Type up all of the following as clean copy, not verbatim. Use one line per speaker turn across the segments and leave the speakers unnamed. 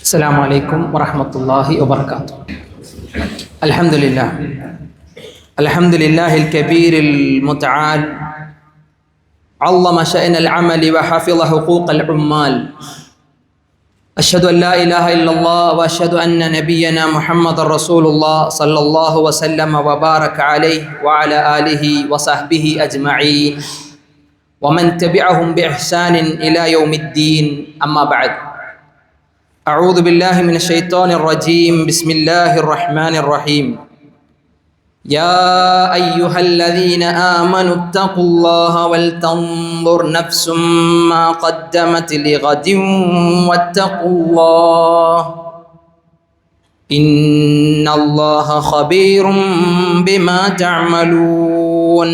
السلام عليكم ورحمة الله وبركاته. الحمد لله الكبير المتعال، عظم شأن العمل وحفظ حقوق العمال. أشهد أن لا إله إلا الله وأشهد أن نبينا محمد رسول الله صلى الله وسلم وبارك عليه وعلى آله وصحبه أجمعين ومن تبعهم بإحسان إلى يوم الدين. أما بعد، أعوذ بالله من الشيطان الرجيم. بسم الله الرحمن الرحيم. يا أيها الذين آمنوا اتقوا الله ولتنظر نفس ما قدمت لغد واتقوا الله إن الله خبير بما تعملون.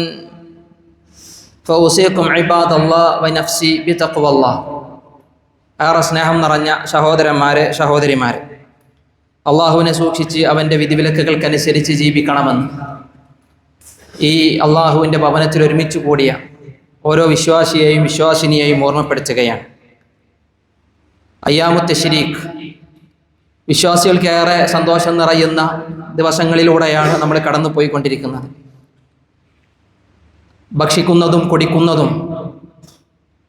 فأوصيكم عباد الله ونفسي بتقوى الله. ഏറെ സ്നേഹം നിറഞ്ഞ സഹോദരന്മാരെ, സഹോദരിമാരെ, അള്ളാഹുവിനെ സൂക്ഷിച്ച് അവൻ്റെ വിധിവിലക്കുകൾക്കനുസരിച്ച് ജീവിക്കണമെന്ന് ഈ അള്ളാഹുവിൻ്റെ ഭവനത്തിൽ ഒരുമിച്ച് കൂടിയ ഓരോ വിശ്വാസിയെയും വിശ്വാസിനിയെയും ഓർമ്മപ്പെടുത്തുകയാണ്. അയ്യാമു തശ്രീഖ് വിശ്വാസികൾക്കേറെ സന്തോഷം നിറയുന്ന ദിവസങ്ങളിലൂടെയാണ് നമ്മൾ കടന്നു പോയിക്കൊണ്ടിരിക്കുന്നത്. ഭക്ഷിക്കുന്നതും കുടിക്കുന്നതും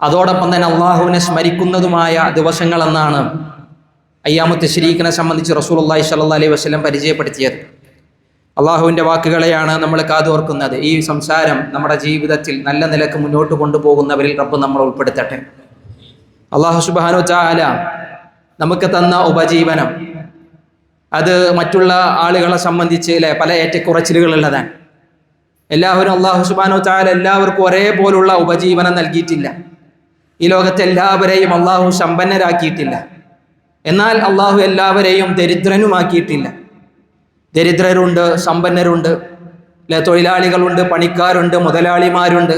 അതോടൊപ്പം തന്നെ അള്ളാഹുവിനെ സ്മരിക്കുന്നതുമായ ദിവസങ്ങളെന്നാണ് അയ്യാമു തശ്രീഖിനെ സംബന്ധിച്ച് റസൂലുള്ളാഹി സ്വല്ലല്ലാഹി അലൈഹി വസല്ലം പരിചയപ്പെടുത്തിയത്. അള്ളാഹുവിൻ്റെ വാക്കുകളെയാണ് നമ്മൾ കാതോർക്കുന്നത്. ഈ സംസാരം നമ്മുടെ ജീവിതത്തിൽ നല്ല നിലക്ക് മുന്നോട്ട് കൊണ്ടുപോകുന്നവരിൽ റബ്ബ് നമ്മൾ ഉൾപ്പെടുത്തട്ടെ. അള്ളാഹു സുബ്ഹാനഹു വ തആല നമുക്ക് തന്ന ഉപജീവനം അത് മറ്റുള്ള ആളുകളെ സംബന്ധിച്ച് പല ഏറ്റക്കുറച്ചിലുകളുള്ളതാണ്. എല്ലാവരും അള്ളാഹു സുബ്ഹാനഹു വ തആല എല്ലാവർക്കും ഒരേപോലുള്ള ഉപജീവനം നൽകിയിട്ടില്ല. ഈ ലോകത്തെ എല്ലാവരെയും അള്ളാഹു സമ്പന്നരാക്കിയിട്ടില്ല. എന്നാൽ അള്ളാഹു എല്ലാവരെയും ദരിദ്രനുമാക്കിയിട്ടില്ല. ദരിദ്രരുണ്ട്, സമ്പന്നരുണ്ട്, തൊഴിലാളികളുണ്ട്, പണിക്കാരുണ്ട്, മുതലാളിമാരുണ്ട്,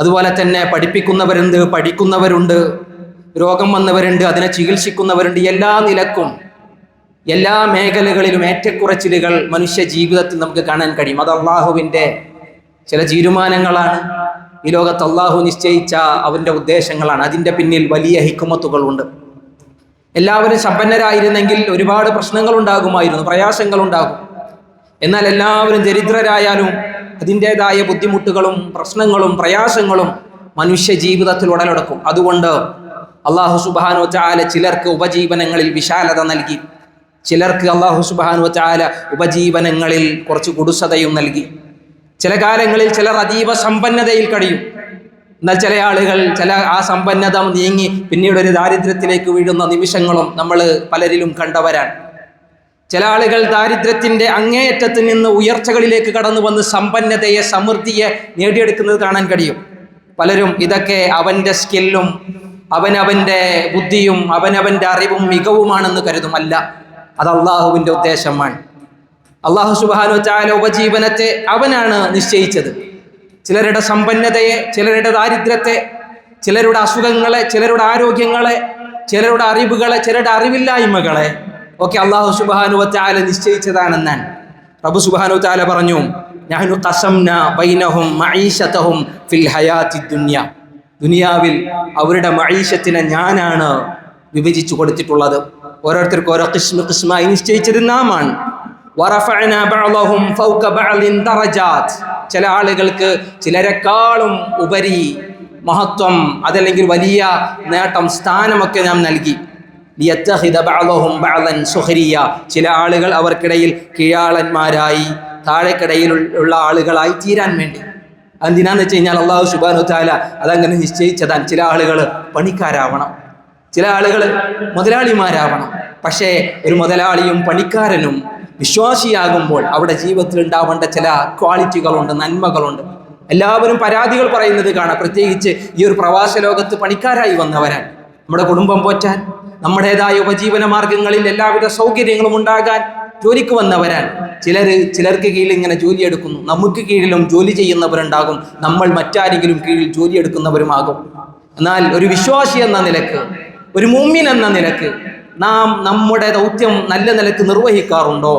അതുപോലെ തന്നെ പഠിപ്പിക്കുന്നവരുണ്ട്, പഠിക്കുന്നവരുണ്ട്, രോഗം വന്നവരുണ്ട്, അതിനെ ചികിത്സിക്കുന്നവരുണ്ട്. എല്ലാ നിലക്കും എല്ലാ മേഖലകളിലും ഏറ്റക്കുറച്ചിലുകൾ മനുഷ്യ ജീവിതത്തിൽ നമുക്ക് കാണാൻ കഴിയും. അത് അള്ളാഹുവിൻ്റെ ചില തീരുമാനങ്ങളാണ്. ഈ ലോകത്ത് അള്ളാഹു നിശ്ചയിച്ച അവൻ്റെ ഉദ്ദേശങ്ങളാണ്. അതിൻ്റെ പിന്നിൽ വലിയ ഹിക്മത്തുകളുണ്ട്. എല്ലാവരും സമ്പന്നരായിരുന്നെങ്കിൽ ഒരുപാട് പ്രശ്നങ്ങളുണ്ടാകുമായിരുന്നു, പ്രയാസങ്ങളുണ്ടാകും. എന്നാൽ എല്ലാവരും ദരിദ്രരായാലും അതിൻ്റെതായ ബുദ്ധിമുട്ടുകളും പ്രശ്നങ്ങളും പ്രയാസങ്ങളും മനുഷ്യ ജീവിതത്തിൽ ഉടലെടുക്കും. അതുകൊണ്ട് അള്ളാഹു സുബ്ഹാനഹു വ തആല ചിലർക്ക് ഉപജീവനങ്ങളിൽ വിശാലത നൽകി, ചിലർക്ക് അള്ളാഹു സുബ്ഹാനഹു വ തആല ഉപജീവനങ്ങളിൽ കുറച്ച് കുടുസതയും നൽകി. ചില കാലങ്ങളിൽ ചിലർ അതീവ സമ്പന്നതയിൽ കഴിയും. എന്നാൽ ചില ആളുകൾ ആ സമ്പന്നത നീങ്ങി പിന്നീട് ഒരു ദാരിദ്ര്യത്തിലേക്ക് വീഴുന്ന നിമിഷങ്ങളും നമ്മൾ പലരിലും കണ്ടവരാണ്. ചില ആളുകൾ ദാരിദ്ര്യത്തിൻ്റെ അങ്ങേയറ്റത്ത് നിന്ന് ഉയർച്ചകളിലേക്ക് കടന്നു വന്ന് സമ്പന്നതയെ, സമൃദ്ധിയെ നേടിയെടുക്കുന്നത് കാണാൻ കഴിയും. പലരും ഇതൊക്കെ അവൻ്റെ സ്കില്ലും അവനവൻ്റെ ബുദ്ധിയും അവനവൻ്റെ അറിവും മികവുമാണെന്ന് കരുതും. അല്ല, അത് അള്ളാഹുവിൻ്റെ ഉദ്ദേശമാണ്. അള്ളാഹു സുബ്ഹാനഹു വ തആല ഉപജീവനത്തെ അവനാണ് നിശ്ചയിച്ചത്. ചിലരുടെ സമ്പന്നതയെ, ചിലരുടെ ദാരിദ്ര്യത്തെ, ചിലരുടെ അസുഖങ്ങളെ, ചിലരുടെ ആരോഗ്യങ്ങളെ, ചിലരുടെ അറിവുകളെ, ചിലരുടെ അറിവില്ലായ്മകളെ ഒക്കെ അള്ളാഹു സുബ്ഹാനഹു വ തആല നിശ്ചയിച്ചതാണെന്നാണ് റബ്ബ് സുബ്ഹാനഹു വ തആല പറഞ്ഞു. നഹ്നു ഖസംനാ ബൈനഹും മഈശതഹും ഫിൽ ഹയാത്തി ദുനിയ. ദുനിയാവിൽ അവരുടെ മഈശത്തിനെ ഞാനാണ് വിഭജിച്ചു കൊടുത്തിട്ടുള്ളത്. ഓരോരുത്തർക്കും ഓരോ ഖിസ്മായി നിശ്ചയിച്ചത് നാമാണ്. വറഫഅനാ ബഅദഹും ഫൗക ബഅദിൻ ദറജാത്ത്. ചില ആളുകൾക്ക് ചിലരെക്കാളും ഉപരി മഹത്വം, അതല്ലെങ്കിൽ വലിയ നേട്ടം, സ്ഥാനമൊക്കെ നാം നൽകി. ലിയത്തഖിദ ബഅദഹും ബഅദൻ സുഖരിയ. ചില ആളുകൾ അവർക്കിടയിൽ കീഴാളന്മാരായി, താഴെക്കിടയിൽ ഉള്ള ആളുകളായി തീരാൻ വേണ്ടി. എന്തിനാന്ന് വെച്ച് കഴിഞ്ഞാൽ അള്ളാഹു സുബ്ഹാനഹു വ തആല അതങ്ങനെ നിശ്ചയിച്ചതാണ്. ചില ആളുകൾ പണിക്കാരാവണം, ചില ആളുകൾ മുതലാളിമാരാവണം. പക്ഷേ ഒരു മുതലാളിയും പണിക്കാരനും വിശ്വാസിയാകുമ്പോൾ അവിടെ ജീവിതത്തിൽ ഉണ്ടാവേണ്ട ചില ക്വാളിറ്റികളുണ്ട്, നന്മകളുണ്ട്. എല്ലാവരും പരാതികൾ പറയുന്നത് കാണാം. പ്രത്യേകിച്ച് ഈ ഒരു പ്രവാസ ലോകത്ത് പണിക്കാരായി വന്നവരാണ്. നമ്മുടെ കുടുംബം പോറ്റാൻ, നമ്മുടേതായ ഉപജീവന മാർഗങ്ങളിൽ എല്ലാവിധ സൗകര്യങ്ങളും ഉണ്ടാകാൻ ജോലിക്ക് വന്നവരാണ്. ചിലർക്ക് കീഴിൽ ഇങ്ങനെ ജോലി എടുക്കുന്നു. നമുക്ക് കീഴിലും ജോലി ചെയ്യുന്നവരുണ്ടാകും, നമ്മൾ മറ്റാരെങ്കിലും കീഴിൽ ജോലി എടുക്കുന്നവരുമാകും. എന്നാൽ ഒരു വിശ്വാസി എന്ന നിലക്ക്, ഒരു മുഅ്മിൻ എന്ന നിലക്ക് നാം നമ്മുടെ ദൗത്യം നല്ല നിലക്ക് നിർവഹിക്കാറുണ്ടോ?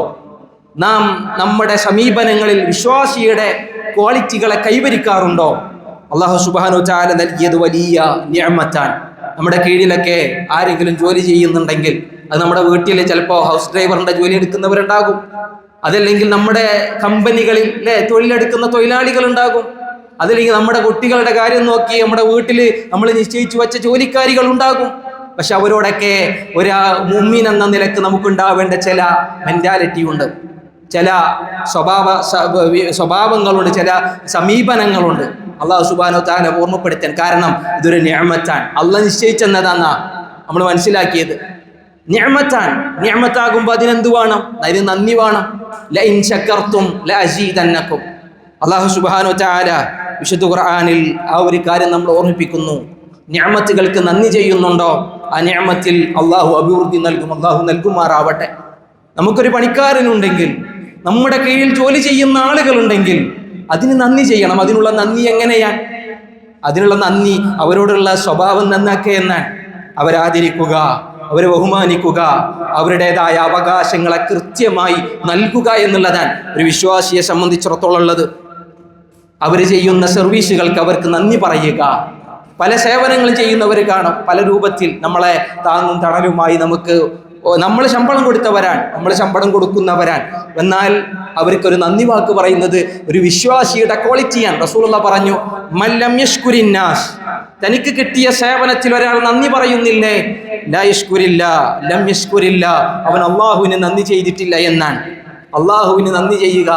നാം നമ്മുടെ സമീപനങ്ങളിൽ വിശ്വാസിയുടെ ക്വാളിറ്റികളെ കൈവരിക്കാറുണ്ടോ? അല്ലാഹു സുബ്ഹാനഹു വ തആല നൽകിയത് വലിയ നിഅമത്താണ്. നമ്മുടെ കീഴിലൊക്കെ ആരെങ്കിലും ജോലി ചെയ്യുന്നുണ്ടെങ്കിൽ അത് നമ്മുടെ വീട്ടിൽ ചിലപ്പോൾ ഹൗസ് ഡ്രൈവറിന്റെ ജോലി എടുക്കുന്നവരുണ്ടാകും, അതല്ലെങ്കിൽ നമ്മുടെ കമ്പനികളിൽ തൊഴിലെടുക്കുന്ന തൊഴിലാളികൾ ഉണ്ടാകും, അതല്ലെങ്കിൽ നമ്മുടെ കുട്ടികളുടെ കാര്യം നോക്കി നമ്മുടെ വീട്ടിൽ നമ്മൾ നിശ്ചയിച്ചു വെച്ച ജോലിക്കാരികൾ ഉണ്ടാകും. പക്ഷെ അവരോടൊക്കെ ഒരു മുഅ്മിൻ എന്ന നിലക്ക് നമുക്കുണ്ടാവേണ്ട ചില മെന്റാലിറ്റി ഉണ്ട്, ചില സ്വഭാവങ്ങളുണ്ട്, ചില സമീപനങ്ങളുണ്ട്. അള്ളാഹു സുബ്ഹാനഹു വ തആല ഓർമ്മപ്പെടുത്താൻ കാരണം ഇതൊരു നിഅമത്താണ്, അള്ളാഹ് നിശ്ചയിച്ചെന്നതാന്നാ നമ്മൾ മനസ്സിലാക്കിയത്. നിഅമത്താകുമ്പോൾ അതിനെന്ത് വേണം? അതിന് നന്ദി വേണം. ലഇൻ ശക്കർതും ലഅസീദന്നകും. അള്ളാഹു സുബ്ഹാനഹു വ തആല വിശുദ്ധ ഖുർആനിൽ ആ ഒരു കാര്യം നമ്മൾ ഓർമ്മിപ്പിക്കുന്നു. നിഅമത്തുകൾക്ക് നന്ദി ചെയ്യുന്നുണ്ടോ, ആ നിഅമത്തിൽ അള്ളാഹു അഭിവൃദ്ധി നൽകും. അള്ളാഹു നൽകുമാറാവട്ടെ. നമുക്കൊരു പണിക്കാരനുണ്ടെങ്കിൽ, നമ്മുടെ കീഴിൽ ജോലി ചെയ്യുന്ന ആളുകളുണ്ടെങ്കിൽ അതിന് നന്ദി ചെയ്യണം. അതിനുള്ള നന്ദി എങ്ങനെയാണ്? അതിനുള്ള നന്ദി അവരോടുള്ള സ്വഭാവം നന്നാക്കുക എന്നാണ്. അവരാദരിക്കുക, അവരെ ബഹുമാനിക്കുക, അവരുടേതായ അവകാശങ്ങളെ കൃത്യമായി നൽകുക എന്നുള്ളതാണ് ഒരു വിശ്വാസിയെ സംബന്ധിച്ചിടത്തോളം ഉള്ളത്. അവർ ചെയ്യുന്ന സർവീസുകൾക്ക് അവർക്ക് നന്ദി പറയുക. പല സേവനങ്ങൾ ചെയ്യുന്നവർ കാണും, പല രൂപത്തിൽ നമ്മളെ താങ്ങും തണലുമായി നമ്മൾ ശമ്പളം കൊടുത്തവരാണ്, നമ്മൾ ശമ്പളം കൊടുക്കുന്നവരാണ്. എന്നാൽ അവർക്കൊരു നന്ദി വാക്ക് പറയുന്നത് ഒരു വിശ്വാസിയുടെ ക്വാളിറ്റിയാണ്. റസൂലുള്ളാഹി പറഞ്ഞു, മല്ലം യശ്കുരിന്നാസ്, തനിക്ക് കിട്ടിയ സേവനത്തിൽ ഒരാൾ നന്ദി പറയുന്നില്ലേ, ലാ യശ്കുരില്ല ലം യശ്കുരില്ല, അവൻ അള്ളാഹുവിന് നന്ദി ചെയ്തിട്ടില്ല എന്നാണ്. അള്ളാഹുവിന് നന്ദി ചെയ്യുക,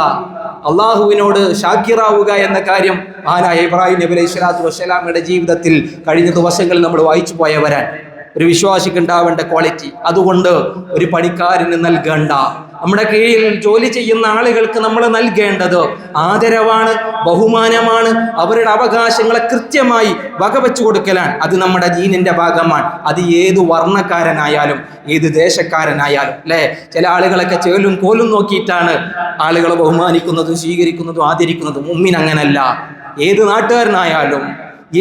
അള്ളാഹുവിനോട് ഷാക്കിറാവുക എന്ന കാര്യം മഹാനായ ഇബ്രാഹിം നബി അലൈഹി സ്വലാത്തു വസ്സലാമയുടെ ജീവിതത്തിൽ കഴിഞ്ഞ ദിവസങ്ങളിൽ നമ്മൾ വായിച്ചു പോയവരാണ്. ഒരു വിശ്വാസിക്ക് ഉണ്ടാവേണ്ട ക്വാളിറ്റി. അതുകൊണ്ട് ഒരു പണിക്കാരന് നൽകേണ്ട, നമ്മുടെ കീഴിൽ ജോലി ചെയ്യുന്ന ആളുകൾക്ക് നമ്മൾ നൽകേണ്ടത് ആദരവാണ്, ബഹുമാനമാണ്, അവരുടെ അവകാശങ്ങളെ കൃത്യമായി വകവെച്ചു കൊടുക്കലാണ്. അത് നമ്മുടെ ദീനിന്റെ ഭാഗമാണ്. അത് ഏത് വർണ്ണക്കാരനായാലും ഏത് ദേശക്കാരനായാലും അല്ലേ. ചില ആളുകളൊക്കെ ചേലും കോലും നോക്കിയിട്ടാണ് ആളുകളെ ബഹുമാനിക്കുന്നതും സ്വീകരിക്കുന്നതും ആദരിക്കുന്നതും. മുഅ്മിൻ അങ്ങനല്ല. ഏത് നാട്ടുകാരനായാലും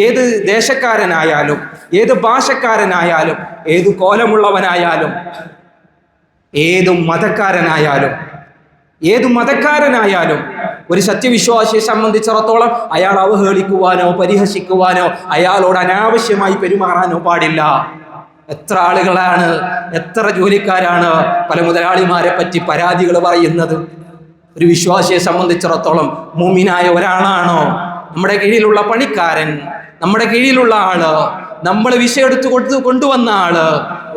ഏത് ദേശക്കാരനായാലും ഏത് ഭാഷക്കാരനായാലും ഏത് കോലമുള്ളവനായാലും ഏത് മതക്കാരനായാലും ഒരു സത്യവിശ്വാസിയെ സംബന്ധിച്ചിടത്തോളം അയാൾ അവഹേളിക്കുവാനോ പരിഹസിക്കുവാനോ അയാളോട് അനാവശ്യമായി പെരുമാറാനോ പാടില്ല. എത്ര ആളുകളാണ്, എത്ര ജോലിക്കാരാണ് പല മുതലാളിമാരെ പറ്റി പരാതികൾ പറയുന്നത്. ഒരു വിശ്വാസിയെ സംബന്ധിച്ചിടത്തോളം മുഅ്മിനായ ഒരാളാണോ നമ്മുടെ കീഴിലുള്ള പണിക്കാരൻ, നമ്മുടെ കീഴിലുള്ള ആള്, നമ്മൾ വിഷയെടുത്ത് കൊണ്ടുവന്ന ആള്,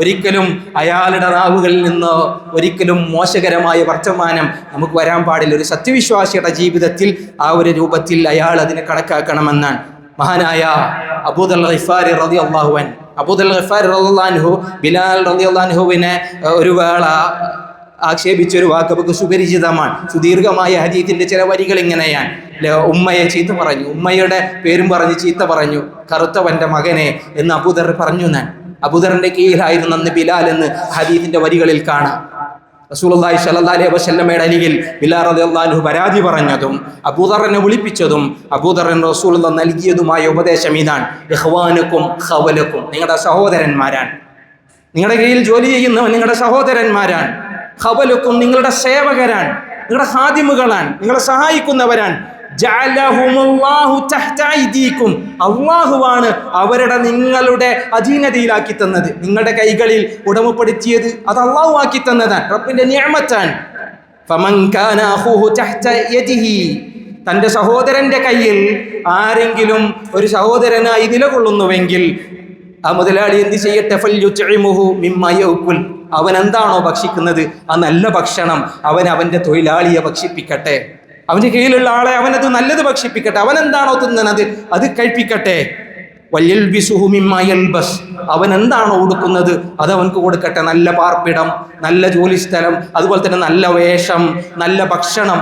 ഒരിക്കലും അയാളുടെ നാവുകളിൽ നിന്ന് ഒരിക്കലും മോശകരമായ വർത്തമാനം നമുക്ക് വരാൻ പാടില്ല. ഒരു സത്യവിശ്വാസിയുടെ ജീവിതത്തിൽ ആ ഒരു രൂപത്തിൽ അയാൾ അതിനെ കണക്കാക്കണമെന്നാണ്. മഹാനായ അബൂദർ ഗിഫാരി റളിയല്ലാഹു അൻഹു, അബൂദർ ഗിഫാരി റളിയല്ലാഹു അൻഹു ബിലാൽ റളിയല്ലാഹു അൻഹുവിനെ ഒരു വേള ആക്ഷേപിച്ചൊരു വാക്ക് നമുക്ക് സുപരിചിതമാണ്. സുദീർഘമായ ഹദീസിന്റെ ചില വരികൾ ഇങ്ങനെയാണ്. ഉമ്മയെ ചീത്ത പറഞ്ഞു, ഉമ്മയുടെ പേരും പറഞ്ഞ് ചീത്ത പറഞ്ഞു, കറുത്തവന്റെ മകനെ എന്ന് അബൂദർ പറഞ്ഞു. ഞാൻ അബൂദറിന്റെ കീഴിലായിരുന്നു അന്ന് ബിലാൽ എന്ന് ഹദീസിന്റെ വരികളിൽ കാണാം. റസൂലുള്ളാഹി സ്വല്ലല്ലാഹു അലൈഹി വസല്ലമയുടെ അരികിൽ ബിലാൽ റളിയല്ലാഹു അൻഹു പരാതി പറഞ്ഞതും അബൂദറിനെ വിളിപ്പിച്ചതും അബൂദറിന് റസൂലുള്ളാഹി നൽകിയതുമായ ഉപദേശം ഇതാണ്: ഇഖ്വാനുക്കും ഖവലക്കും, നിങ്ങളുടെ സഹോദരന്മാരാണ്. നിങ്ങളുടെ കീഴിൽ ജോലി ചെയ്യുന്നവൻ നിങ്ങളുടെ സഹോദരന്മാരാണ്. ഖവലക്കും, നിങ്ങളുടെ സേവകരാണ്, നിങ്ങളുടെ ഖാദിമുകളാണ്, നിങ്ങളെ സഹായിക്കുന്നവരാണ്. ജഅലഹുമുല്ലാഹു തഹ്ത ഐദീകും, അല്ലാഹുവാണ് അവരുടെ നിങ്ങളുടെ അധീനതയിലാക്കി തന്നത്, നിങ്ങളുടെ കൈകളിൽ ഉടമപ്പെടുത്തിയത് അത് അല്ലാഹു ആക്കി തന്നതാണ്, റബ്ബിന്റെ നിഅമത്താണ്. ഫമൻ കാന അഖൂഹു തഹ്ത യദിഹി, തൻ്റെ സഹോദരന്റെ കയ്യിൽ ആരെങ്കിലും ഒരു സഹോദരനായി നിലകൊള്ളുന്നുവെങ്കിൽ ആ മുതലാളി എന്ത് ചെയ്യട്ടെ? ഫൽയുത്ഇമുഹു മിമ്മാ യഅകുൽ, അവൻ എന്താണോ ഭക്ഷിക്കുന്നത് ആ നല്ല ഭക്ഷണം അവൻ്റെ തൊഴിലാളിയെ ഭക്ഷിപ്പിക്കട്ടെ. അവൻ്റെ കീഴിലുള്ള ആളെ അവനത് നല്ലത് ഭക്ഷിപ്പിക്കട്ടെ. അവൻ എന്താണോ തിന്നുന്നത് അത് കഴിപ്പിക്കട്ടെ. വയൽബിസുഹു മിമ്മാ യൽബസ്, അവൻ എന്താണോ ഉടുക്കുന്നത് അത് അവൻക്ക് കൊടുക്കട്ടെ. നല്ല പാർപ്പിടം, നല്ല ജോലിസ്ഥലം, അതുപോലെ തന്നെ നല്ല വേഷം, നല്ല ഭക്ഷണം.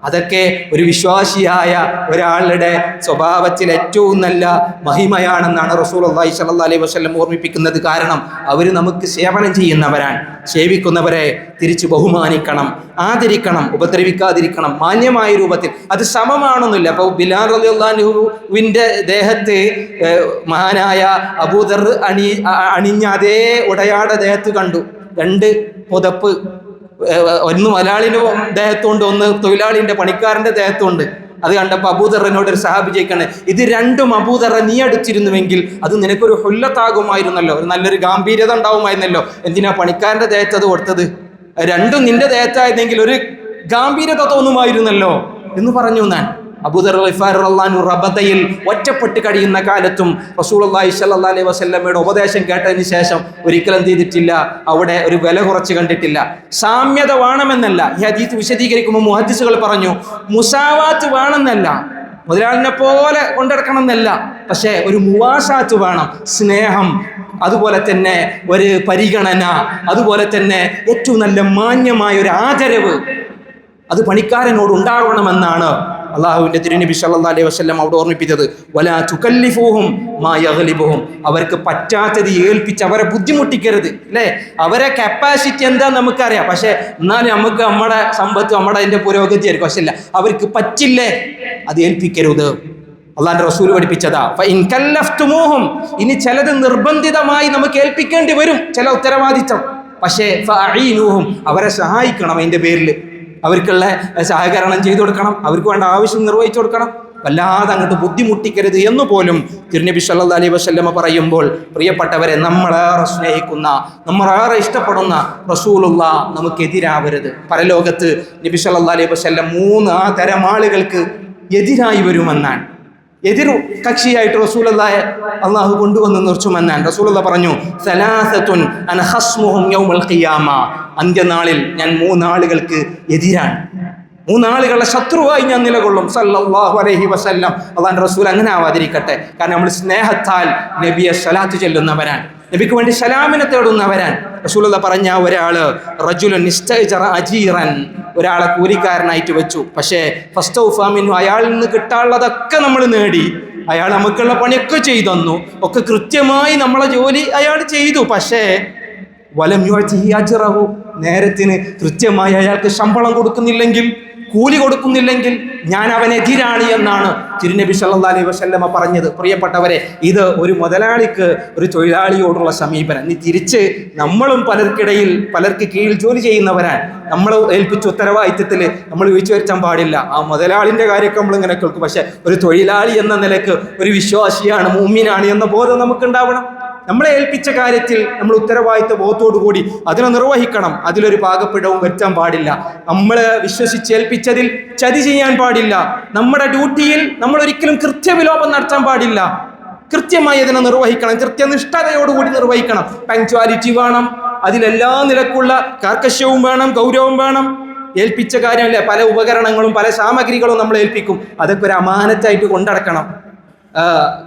അതൊക്കെ ഒരു വിശ്വാസിയായ ഒരാളുടെ സ്വഭാവത്തിൽ ഏറ്റവും നല്ല മഹിമയാണെന്നാണ് റസൂലുള്ളാഹി സ്വല്ലല്ലാഹു അലൈഹി വസല്ലം ഓർമ്മിപ്പിക്കുന്നത്. കാരണം അവർ നമുക്ക് സേവനം ചെയ്യുന്നവരാണ്. സേവിക്കുന്നവരെ തിരിച്ച് ബഹുമാനിക്കണം, ആദരിക്കണം, ഉപദ്രവിക്കാതിരിക്കണം, മാന്യമായ രൂപത്തിൽ. അത് സമമാണെന്നില്ല. അപ്പോൾ ബിലാൽ റളിയല്ലാഹു അൻഹുവിൻ്റെ ദേഹത്ത് മഹാനായ അബൂദർ അണിഞ്ഞ അതേ ഉടയാട ദേഹത്ത് കണ്ടു. 2 പുതപ്പ്, ഒന്ന് മലയാളിൻ്റെ ദേഹത്തുണ്ട്, ഒന്ന് തൊഴിലാളിൻ്റെ പണിക്കാരൻ്റെ ദേഹത്തുണ്ട്. അത് കണ്ടപ്പോൾ അബൂദറിനോട് ഒരു സഹാബി ചോദിക്കാണ്, ഇത് രണ്ടും അബൂദറ നീ അടുത്തിരുന്നുവെങ്കിൽ അത് നിനക്കൊരു ഹുല്ലത്താകുമായിരുന്നല്ലോ, ഒരു നല്ലൊരു ഗാംഭീര്യത ഉണ്ടാവുമായിരുന്നല്ലോ, എന്തിനാ പണിക്കാരൻ്റെ ദേഹത്ത് അത് കൊടുത്തത്? രണ്ടും നിന്റെ ദേഹത്തായിരുന്നെങ്കിൽ ഒരു ഗാംഭീര്യത തോന്നുമായിരുന്നല്ലോ എന്ന് പറഞ്ഞു. ഞാൻ അബൂദർ ഗിഫാരി റളിയല്ലാഹു റബദയിൽ ഒറ്റപ്പെട്ട് കഴിയുന്ന കാലത്തും റസൂലുള്ളാഹി സ്വല്ലല്ലാഹു അലൈഹി വസല്ലമയുടെ ഉപദേശം കേട്ടതിന് ശേഷം ഒരിക്കലും എന്ത് ചെയ്തിട്ടില്ല, അവിടെ ഒരു വില കുറച്ച് കണ്ടിട്ടില്ല. സാമ്യത വേണമെന്നല്ല, ഈ ഹദീസ് വിശദീകരിക്കുമ്പോൾ മുഹദ്ദിസുകൾ പറഞ്ഞു മുസാവാത്ത് വേണമെന്നല്ല, മുതലാളിനെ പോലെ കൊണ്ടിടക്കണം എന്നല്ല, പക്ഷേ ഒരു മുവാസാത്ത് വേണം, സ്നേഹം, അതുപോലെ തന്നെ ഒരു പരിഗണന, അതുപോലെ തന്നെ ഏറ്റവും നല്ല മാന്യമായ ഒരു ആദരവ് അത് പണിക്കാരനോട് ഉണ്ടാവണമെന്നാണ് അള്ളാഹുവിൻ്റെ തിരുനബി സല്ലല്ലാഹു അലൈഹി വസല്ലം അവിടെ ഓർമ്മിപ്പിച്ചത്. വലാ തുകല്ലിഫൂഹും മാ യഗ്ലിബുഹും, അവർക്ക് പറ്റാത്തത് ഏൽപ്പിച്ച് അവരെ ബുദ്ധിമുട്ടിക്കരുത്. അല്ലേ, അവരെ കപ്പാസിറ്റി എന്താന്ന് നമുക്കറിയാം, പക്ഷേ എന്നാലും നമുക്ക് നമ്മുടെ സമ്പത്ത് നമ്മുടെ അതിൻ്റെ പുരോഗതി ആയിരിക്കും. പക്ഷേ ഇല്ല, അവർക്ക് പറ്റില്ലേ, അത് ഏൽപ്പിക്കരുത്. അള്ളാഹിന്റെ റസൂൽ പഠിപ്പിച്ചതാ. ഫഇൻ കല്ലഫ്തുമൂഹും, ഇനി ചിലത് നിർബന്ധിതമായി നമുക്ക് ഏൽപ്പിക്കേണ്ടി വരും, ചില ഉത്തരവാദിത്തം. പക്ഷേ ഫഅഈനൂഹും, അവരെ സഹായിക്കണം, അതിൻ്റെ പേരിൽ അവർക്കുള്ള സഹകരണം ചെയ്തു കൊടുക്കണം, അവർക്ക് വേണ്ട ആവശ്യം നിർവഹിച്ചു കൊടുക്കണം, വല്ലാതെ അങ്ങോട്ട് ബുദ്ധിമുട്ടിക്കരുത് എന്ന് പോലും തിരുനബി സല്ലല്ലാഹു അലൈഹി വസല്ലമ പറയുമ്പോൾ, പ്രിയപ്പെട്ടവരെ, നമ്മളേറെ സ്നേഹിക്കുന്ന, നമ്മളേറെ ഇഷ്ടപ്പെടുന്ന റസൂലുള്ളാഹ് നമുക്കെതിരാവരുത്. പരലോകത്ത് നബി സല്ലല്ലാഹു അലൈഹി വസല്ലം 3 തരം ആളുകൾക്ക് എതിരായി വരുമെന്നാണ്, എതിർ കക്ഷിയായിട്ട് റസൂലുള്ളാഹി അള്ളാഹു കൊണ്ടുവന്ന് നിർച്ചുമെന്നാണ്. റസൂലുള്ളാഹി പറഞ്ഞു, സലാസത്തുൻ അന ഖസ്മുഹും യൗമൽ ഖിയാമ, അന്ത്യനാളിൽ ഞാൻ 3 ആളുകൾക്ക് എതിരാണ്, 3 ആളുകളുടെ ശത്രുവായി ഞാൻ നിലകൊള്ളും. സല്ലല്ലാഹു അലൈഹി വസല്ലം. അള്ളാഹുവിന്റെ റസൂൽ അങ്ങനെ ആവാതിരിക്കട്ടെ. കാരണം നമ്മൾ സ്നേഹത്താൽ നബിയെ സ്വലാത്ത് ചൊല്ലുന്നവരാണ്, നബിക്ക് വേണ്ടി സലാമിനെ തേടുന്നവരാണ്. റസൂലുള്ളാഹി പറഞ്ഞ ഒരാള് റജുലുൻ ഇസ്തഅജറ അജീറൻ, ഒരാളെ കൂലിക്കാരനായിട്ട് വെച്ചു, പക്ഷേ ഫസ്തൗഫാ മിൻഹു, അയാളിൽ നിന്ന് കിട്ടാനുള്ളതൊക്കെ നമ്മൾ നേടി, അയാൾ നമുക്കുള്ള പണിയൊക്കെ ചെയ്തു തന്നു, ഒക്കെ കൃത്യമായി നമ്മളെ ജോലി അയാൾ ചെയ്തു. പക്ഷേ വലം യുഅതിഹി അജ്റഹു, നേരത്തിന് കൃത്യമായി അയാൾക്ക് ശമ്പളം കൊടുക്കുന്നില്ലെങ്കിൽ, കൂലി കൊടുക്കുന്നില്ലെങ്കിൽ ഞാൻ അവനെതിരാണ് എന്നാണ് തിരുനബി സല്ലല്ലാഹു അലൈഹി വസല്ലമ പറഞ്ഞത്. പ്രിയപ്പെട്ടവരെ, ഇത് ഒരു മുതലാളിക്ക് ഒരു തൊഴിലാളിയോടുള്ള സമീപനം. ഇനി തിരിച്ച് നമ്മളും പലർക്കിടയിൽ പലർക്ക് കീഴിൽ ജോലി ചെയ്യുന്നവരാണ്, നമ്മൾ ഏൽപ്പിച്ച ഉത്തരവാദിത്തത്തിൽ നമ്മൾ വീഴ്ച വരുത്താൻ പാടില്ല. ആ മുതലാളിൻ്റെ കാര്യമൊക്കെ നമ്മളിങ്ങനെ കേൾക്കും, പക്ഷെ ഒരു തൊഴിലാളി എന്ന നിലക്ക് ഒരു വിശ്വാസിയാണ്, മുഅ്മിനാണ് എന്ന ബോധം നമുക്കുണ്ടാവണം. നമ്മളെ ഏൽപ്പിച്ച കാര്യത്തിൽ നമ്മൾ ഉത്തരവാദിത്വ ബോധത്തോടു കൂടി അതിനെ നിർവഹിക്കണം, അതിലൊരു പാകപ്പിഴവും വരുത്താൻ പാടില്ല. നമ്മൾ വിശ്വസിച്ചേൽപ്പിച്ചതിൽ ചതി ചെയ്യാൻ പാടില്ല. നമ്മുടെ ഡ്യൂട്ടിയിൽ നമ്മൾ ഒരിക്കലും കൃത്യവിലോപം നടത്താൻ പാടില്ല. കൃത്യമായി അതിനെ നിർവഹിക്കണം, കൃത്യനിഷ്ഠതയോടുകൂടി നിർവഹിക്കണം. പങ്ക്ച്വാലിറ്റി വേണം, അതിലെല്ലാ നിലക്കുള്ള കാർക്കശ്യവും വേണം, ഗൗരവം വേണം. ഏൽപ്പിച്ച കാര്യമല്ലേ, പല ഉപകരണങ്ങളും പല സാമഗ്രികളും നമ്മൾ ഏൽപ്പിക്കും, അതൊക്കെ ഒരു അമാനത്തായിട്ട് കൊണ്ടടക്കണം.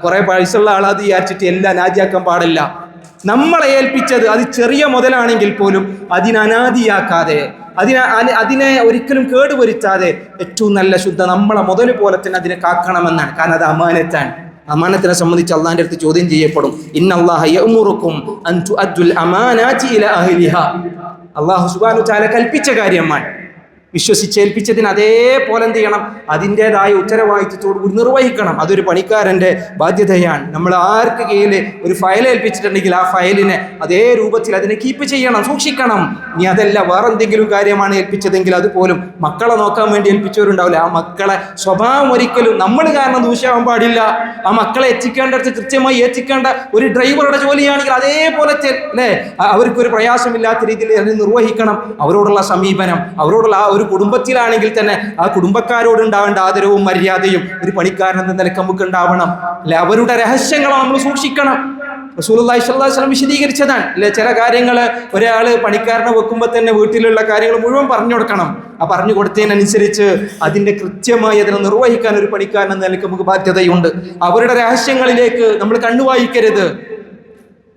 കുറേ പൈസ ഉള്ള ആളത് വിചാരിച്ചിട്ട് എല്ലാം നാജിയാക്കാൻ പാടില്ല. നമ്മളെ ഏൽപ്പിച്ചത് അത് ചെറിയ മുതലാണെങ്കിൽ പോലും അതിനനാദിയാക്കാതെ, അതിനെ ഒരിക്കലും കേടുവരുത്താതെ ഏറ്റവും നല്ല ശുദ്ധ നമ്മളെ മുതൽ പോലെ തന്നെ അതിനെ കാക്കണമെന്നാണ്. കാരണം അത് അമാനത്താണ്. അമാനത്തിനെ സംബന്ധിച്ച് അള്ളാഹിന്റെ അടുത്ത് ചോദ്യം ചെയ്യപ്പെടും. ഇന്നല്ലാഹ യഅ്മുറുക്കും അൻ തുഅദ്ദുൽ അമാനാതി ഇലാ അഹ്ലിഹാ, അല്ലാഹു സുബ്ഹാനഹു വ തആല കൽപ്പിച്ച കാര്യമാണ്. വിശ്വസിച്ചേൽപ്പിച്ചതിന് അതേപോലെ എന്ത് ചെയ്യണം, അതിൻ്റെതായ ഉത്തരവാദിത്വത്തോടുകൂടി നിർവഹിക്കണം. അതൊരു പണിക്കാരൻ്റെ ബാധ്യതയാണ്. നമ്മൾ ആർക്ക് കീഴിൽ ഒരു ഫയൽ ഏൽപ്പിച്ചിട്ടുണ്ടെങ്കിൽ ആ ഫയലിനെ അതേ രൂപത്തിൽ അതിനെ കീപ്പ് ചെയ്യണം, സൂക്ഷിക്കണം. ഇനി അതല്ല വേറെ എന്തെങ്കിലും കാര്യമാണ് ഏൽപ്പിച്ചതെങ്കിൽ അതുപോലും മക്കളെ നോക്കാൻ വേണ്ടി ഏൽപ്പിച്ചവരുണ്ടാവില്ല, ആ മക്കളെ സ്വഭാവം ഒരിക്കലും നമ്മൾ കാരണം ദൂഷ്യമാകാൻ പാടില്ല. ആ മക്കളെ എത്തിക്കേണ്ടടുത്ത് കൃത്യമായി എത്തിക്കേണ്ട ഒരു ഡ്രൈവറുടെ ജോലിയാണെങ്കിൽ അതേപോലെ അല്ലേ, അവർക്കൊരു പ്രയാസമില്ലാത്ത രീതിയിൽ അതിനെ നിർവഹിക്കണം. അവരോടുള്ള സമീപനം, അവരോടുള്ള ആ ഒരു കുടുംബത്തിലാണെങ്കിൽ തന്നെ ആ കുടുംബക്കാരോട് ഉണ്ടാവേണ്ട ആദരവും മര്യാദയും ഒരു പണിക്കാരൻ എന്ന നിലക്ക് നമുക്ക് ഉണ്ടാവണം. അല്ലെ, അവരുടെ രഹസ്യങ്ങൾ നമ്മൾ സൂക്ഷിക്കണം. റസൂലുള്ളാഹി സ്വല്ലല്ലാഹു അലൈഹി വസല്ലം വിശദീകരിച്ചതാണ്. അല്ലെ, ചില കാര്യങ്ങൾ ഒരാൾ പണിക്കാരനെ വെക്കുമ്പോൾ തന്നെ വീട്ടിലുള്ള കാര്യങ്ങൾ മുഴുവൻ പറഞ്ഞു കൊടുക്കണം. ആ പറഞ്ഞു കൊടുത്തതിനനുസരിച്ച് അതിൻ്റെ കൃത്യമായി അതിനെ നിർവഹിക്കാൻ ഒരു പണിക്കാരൻ എന്ന നിലക്ക് നമുക്ക് ബാധ്യതയുണ്ട്. അവരുടെ രഹസ്യങ്ങളിലേക്ക് നമ്മൾ കണ്ണുവായിക്കരുത്,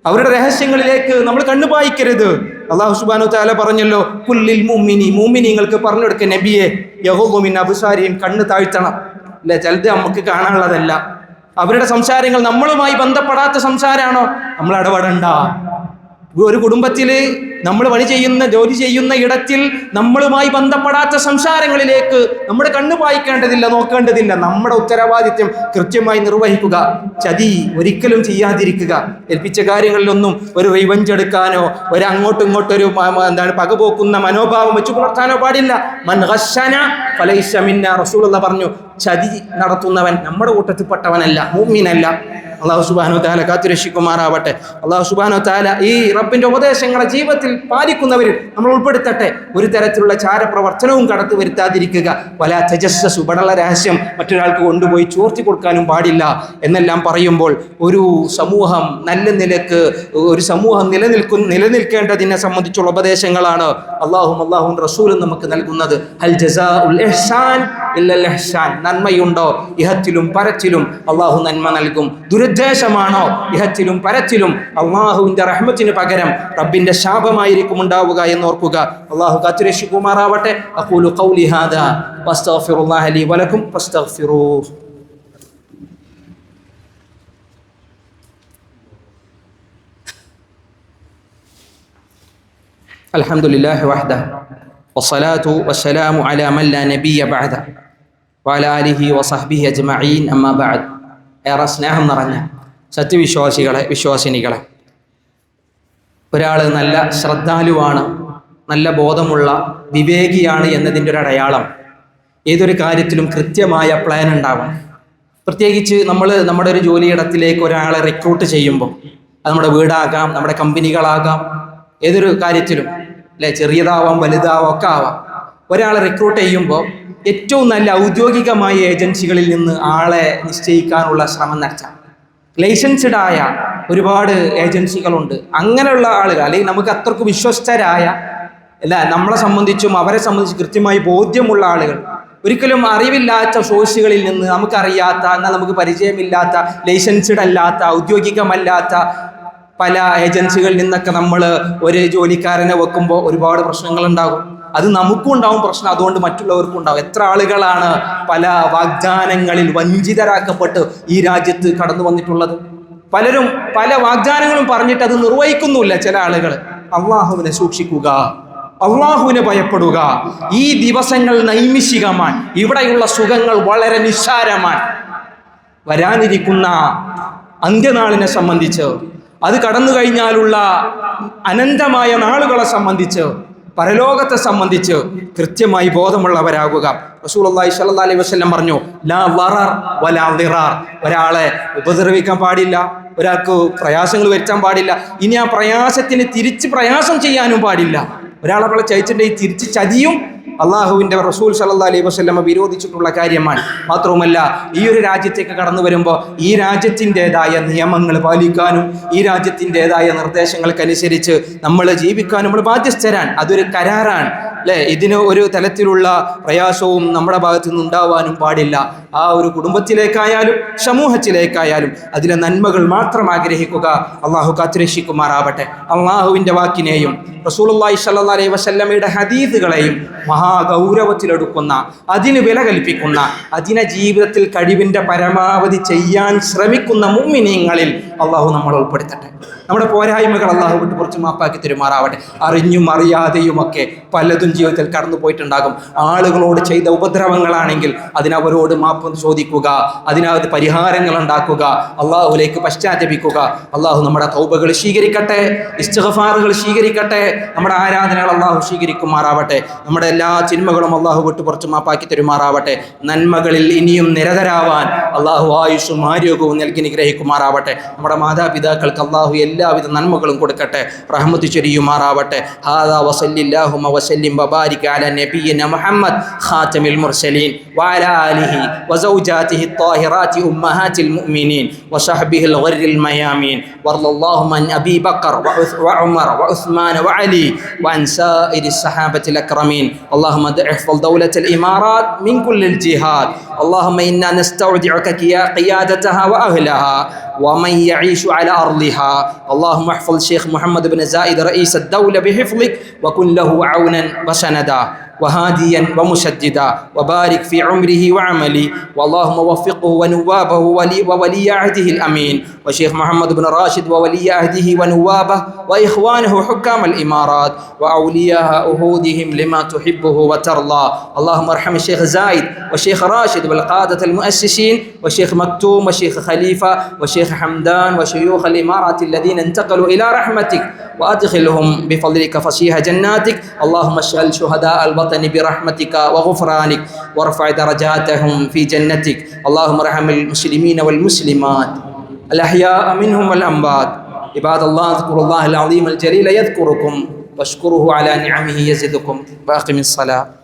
അവരുടെ രഹസ്യങ്ങളിലേക്ക് നമ്മൾ കണ്ണുപായിക്കരുത്. അല്ലാഹു സുബ്ഹാനഹു വ തആല പറഞ്ഞല്ലോ, കുല്ലിൽ മുഅ്മിനീങ്ങൾക്ക് പറഞ്ഞു കൊടുക്കുക നബിയെ, യഗ്ദു മിൻ അബ്സാരിഹിം, കണ്ണ് താഴ്ത്തണം. അല്ലെ, ചിലത് നമുക്ക് കാണാനുള്ളതല്ല, അവരുടെ സംസാരങ്ങൾ നമ്മളുമായി ബന്ധപ്പെടാത്ത സംസാരമാണോ, നമ്മൾ ഇടപെടണ്ട. ഒരു കുടുംബത്തിൽ നമ്മൾ ജോലി ചെയ്യുന്ന ഇടത്തിൽ നമ്മളുമായി ബന്ധപ്പെടാത്ത സംസാരങ്ങളിലേക്ക് നമ്മുടെ കണ്ണ് പായിക്കേണ്ടതില്ല, നോക്കേണ്ടതില്ല. നമ്മുടെ ഉത്തരവാദിത്വം കൃത്യമായി നിർവഹിക്കുക, ചതി ഒരിക്കലും ചെയ്യാതിരിക്കുക. ഏൽപ്പിച്ച കാര്യങ്ങളിലൊന്നും ഒരു റിവഞ്ച് എടുക്കാനോ ഒരു അങ്ങോട്ടും ഇങ്ങോട്ടൊരു പകപോക്കുന്ന മനോഭാവം വെച്ച് പുലർത്താനോ പാടില്ല. മൻ ഗശ്ശന ഫലൈസ മിന്നാ, റസൂലുള്ളാഹി പറഞ്ഞു, ചതി നടത്തുന്നവൻ നമ്മുടെ കൂട്ടത്തിൽപ്പെട്ടവനല്ല, മുഅ്മിനല്ല. അല്ലാഹു സുബ്ഹാനഹു വ തആല കാത്തുരക്ഷിക്കുമാറാവട്ടെ. അല്ലാഹു സുബ്ഹാനഹു വ തആല ഈ റബ്ബിന്റെ ഉപദേശങ്ങളെ ജീവിതത്തിൽ പാലിക്കുന്നവരിൽ നമ്മൾ ഉൾപ്പെടുത്തട്ടെ. ഒരു തരത്തിലുള്ള ചാരപ്രവർത്തനവും കടത്തി വരുത്താതിരിക്കുക. വലാ തജസ്സസു, ബടല രഹസ്യം മറ്റൊരാൾക്ക് കൊണ്ടുപോയി ചോർത്തി കൊടുക്കാനും പാടില്ല എന്നെല്ലാം പറയുമ്പോൾ ഒരു സമൂഹം നല്ല നിലക്ക് ഒരു സമൂഹം നിലനിൽക്കേണ്ടതിനെ സംബന്ധിച്ചുള്ള ഉപദേശങ്ങളാണ് അല്ലാഹുവും റസൂലും നമുക്ക് നൽകുന്നത്. ഹൽ ജസാഉൽ ഇഹ്സാൻ ഇല്ലൽ ഇഹ്സാൻ. നന്മയുണ്ടോ ഇഹത്തിലും പരത്തിലും അല്ലാഹു നന്മ നൽകും. ദുരുദ്ദേശമാണോ ഇഹത്തിലും പരത്തിലും അല്ലാഹുവിന്റെ റഹ്മത്തിന് പകരം റബ്ബിന്റെ ശാപമായിരിക്കും ഉണ്ടാവുക എന്നോർക്കുക. അല്ലാഹു കാത്തുരക്ഷിക്കുമാറാവട്ടെ. അഖൂലു ഖൗലി ഹാദാ വസ്തഗ്ഫിറുല്ലാഹ ലീ വലക്കും ഫസ്തഗ്ഫിറൂഹ്. അൽഹംദുലില്ലാഹി വഹ്ദഹു വസ്സലാത്തു വസ്സലാമു അലാ മൻ ലാ നബിയ്യ ബഅദ വഅലാ ആലിഹി വസഹ്ബിഹി അജ്മഈൻ. അമ്മാ ബഅദ്. ഏറെ സ്നേഹം നിറഞ്ഞ വിശ്വാസിനികളെ, ഒരാൾ നല്ല ശ്രദ്ധാലുവാണ്, നല്ല ബോധമുള്ള വിവേകിയാണ് എന്നതിൻ്റെ ഒരു അടയാളം ഏതൊരു കാര്യത്തിലും കൃത്യമായ പ്ലാൻ ഉണ്ടാവണം. പ്രത്യേകിച്ച് നമ്മുടെ ഒരു ജോലിയിടത്തിലേക്ക് ഒരാളെ റിക്രൂട്ട് ചെയ്യുമ്പോൾ, അത് നമ്മുടെ വീടാകാം, നമ്മുടെ കമ്പനികളാകാം, ഏതൊരു കാര്യത്തിലും അല്ലെ, ചെറിയതാവാം വലുതാവാം ഒക്കെ ആവാം. ഒരാളെ റിക്രൂട്ട് ചെയ്യുമ്പോൾ ഏറ്റവും നല്ല ഔദ്യോഗികമായ ഏജൻസികളിൽ നിന്ന് ആളെ നിശ്ചയിക്കാനുള്ള ശ്രമം നടത്താം. ലൈസൻസ്ഡ് ആയ ഒരുപാട് ഏജൻസികളുണ്ട്. അങ്ങനെയുള്ള ആളുകൾ, അല്ലെങ്കിൽ നമുക്ക് അത്രക്ക് വിശ്വസ്തരായ, അല്ല നമ്മളെ സംബന്ധിച്ചും അവരെ സംബന്ധിച്ച് കൃത്യമായി ബോധ്യമുള്ള ആളുകൾ, ഒരിക്കലും അറിവില്ലാത്ത സോഴ്സുകളിൽ നിന്ന്, നമുക്കറിയാത്ത, എന്നാൽ നമുക്ക് പരിചയമില്ലാത്ത, ലൈസൻസ്ഡ് അല്ലാത്ത, ഔദ്യോഗികമല്ലാത്ത പല ഏജൻസികളിൽ നിന്നൊക്കെ നമ്മൾ ഒരു ജോലിക്കാരനെ വെക്കുമ്പോൾ ഒരുപാട് പ്രശ്നങ്ങൾ ഉണ്ടാകും. അത് നമുക്കും ഉണ്ടാവും പ്രശ്നം, അതുകൊണ്ട് മറ്റുള്ളവർക്കും ഉണ്ടാവും. എത്ര ആളുകളാണ് പല വാഗ്ദാനങ്ങളിൽ വഞ്ചിതരാക്കപ്പെട്ട് ഈ രാജ്യത്ത് കടന്നു വന്നിട്ടുള്ളത്. പലരും പല വാഗ്ദാനങ്ങളും പറഞ്ഞിട്ട് അത് നിർവഹിക്കുന്നില്ല. ചില ആളുകൾ. അള്ളാഹുവിനെ സൂക്ഷിക്കുക, അള്ളാഹുവിനെ ഭയപ്പെടുക. ഈ ദിവസങ്ങൾ നൈമിഷികമാണ്, ഇവിടെയുള്ള സുഖങ്ങൾ വളരെ നിസ്സാരമാണ്. വരാനിരിക്കുന്ന അന്ത്യനാളിനെ സംബന്ധിച്ച്, അത് കടന്നു കഴിഞ്ഞാലുള്ള അനന്തമായ നാളുകളെ സംബന്ധിച്ച്, പരലോകത്തെ സംബന്ധിച്ച് കൃത്യമായി ബോധമുള്ളവരാകുക. റസൂലുള്ളാഹി സ്വല്ലല്ലാഹി അലൈഹി വസല്ലം പറഞ്ഞു, ലാ വറർ വലാ ദിറാർ. ഒരാളെ ഉപദ്രവിക്കാൻ പാടില്ല, ഒരാൾക്ക് പ്രയാസങ്ങൾ വരുത്താൻ പാടില്ല. ഇനി ആ പ്രയാസത്തിന് തിരിച്ച് പ്രയാസം ചെയ്യാനും പാടില്ല. ഒരാളെ ചതിച്ചിട്ടുണ്ടെങ്കിൽ തിരിച്ച് ചതിയും അള്ളാഹുവിൻ്റെ റസൂൽ സല്ലല്ലാഹു അലൈഹി വസല്ലമ വിരോധിച്ചിട്ടുള്ള കാര്യമാണ്. മാത്രവുമല്ല, ഈ ഒരു രാജ്യത്തേക്ക് കടന്നു വരുമ്പോൾ ഈ രാജ്യത്തിൻ്റെതായ നിയമങ്ങൾ പാലിക്കാനും ഈ രാജ്യത്തിൻ്റെതായ നിർദ്ദേശങ്ങൾക്കനുസരിച്ച് നമ്മൾ ജീവിക്കാനും നമ്മൾ ബാധ്യസ്ഥരാണ്. അതൊരു കരാറാണ്, അല്ലേ? ഇതിന് ഒരു തലത്തിലുള്ള പ്രയാസവും നമ്മുടെ ഭാഗത്തു നിന്ന് ഉണ്ടാവാനും പാടില്ല. ആ ഒരു കുടുംബത്തിലേക്കായാലും സമൂഹത്തിലേക്കായാലും അതിലെ നന്മകൾ മാത്രം ആഗ്രഹിക്കുക. അള്ളാഹു കാത്തുരക്ഷിക്കുമാറാവട്ടെ. അള്ളാഹുവിൻ്റെ വാക്കിനെയും റസൂലുള്ളാഹി സ്വല്ലല്ലാഹി അലൈഹി വസല്ലമയുടെ ഹദീസുകളെയും മഹാഗൗരവത്തിലെടുക്കുന്ന, അതിന് വില കൽപ്പിക്കുന്ന, അതിനെ ജീവിതത്തിൽ കഴിവിൻ്റെ പരമാവധി ചെയ്യാൻ ശ്രമിക്കുന്ന മുഅ്മിനീങ്ങളിൽ അള്ളാഹു നമ്മളെ ഉൾപ്പെടുത്തട്ടെ. നമ്മുടെ പോരായ്മകൾ അള്ളാഹു വിട്ട് കുറച്ച് മാപ്പാക്കി തരുമാറാവട്ടെ. അറിഞ്ഞും അറിയാതെയുമൊക്കെ പലതും ജീവിതത്തിൽ കടന്നു പോയിട്ടുണ്ടാകും. ആളുകളോട് ചെയ്ത ഉപദ്രവങ്ങളാണെങ്കിൽ അതിനവരോട് മാപ്പ് ചോദിക്കുക, അതിനകത്ത് പരിഹാരങ്ങൾ ഉണ്ടാക്കുക, അള്ളാഹുലേക്ക് പശ്ചാത്തപിക്കുക. അള്ളാഹു നമ്മുടെ തൗബകൾ സ്വീകരിക്കട്ടെ, ഇസ്തിഗ്ഫാറുകൾ സ്വീകരിക്കട്ടെ, നമ്മുടെ ആരാധനകൾ അള്ളാഹു സ്വീകരിക്കുമാറാവട്ടെ. നമ്മുടെ എല്ലാ ചിന്മകളും അള്ളാഹു വിട്ട് കുറച്ച് മാപ്പാക്കി തരുമാറാവട്ടെ. നന്മകളിൽ ഇനിയും നിരതരാവാൻ അള്ളാഹു ആയുസ്സും ആരോഗ്യവും നൽകി നിഗ്രഹിക്കുമാറാവട്ടെ. നമ്മുടെ മാതാപിതാക്കൾക്ക് അള്ളാഹു എല്ലാവിധ നന്മകളും കൊടുക്കട്ടെ, റഹ്മത്ത് ചൊരിയുമാറാവട്ടെ. ഹാദാ വസല്ലല്ലാഹു വസല്ലിം വബാരിക അലാ നബിയിന മുഹമ്മദ് ഖാതമിൽ മുർസലീൻ വഅലാ ആലിഹി വസൗജാതിഹി الطاهرات أمهات المؤمنين وصحبه الغر الميامين وارض اللهم عن أبي بكر وعمر وعثمان وعلي وعن سائر الصحابة الأكرمين. اللهم احفظ دولة الإمارات من كل الجهات. اللهم إنا نستودعك قيادتها وأهلها ومن يعيش على أرضها. اللهم احفظ الشيخ محمد بن زايد رئيس الدولة بحفظك وكن له عونا وسندا وهاديا ومسددا وبارك في عمره وعمله. واللهم وفقه ونوابه وولي عهده الأمين. وشيخ محمد بن راشد وولي عهده ونوابه وإخوانه حكام الإمارات وأولياء عهودهم لما تحبه وترضى. اللهم ارحم الشيخ زايد والشيخ راشد والقادة المؤسسين والشيخ مكتوم والشيخ خليفة والشيخ حمدان وشيوخ الإمارات الذين انتقلوا إلى رحمتك وأدخلهم بفضلك فسيح جناتك. اللهم اشغل شهداء الوطن برحمتك وغفرانك وارفع درجاتهم في جنتك. اللهم ارحم المسلمين والمسلمات الأحياء منهم والأموات. عباد الله اذكروا الله العظيم الجليل يذكركم واشكروه على نعمه يزدكم وأقم الصلاة.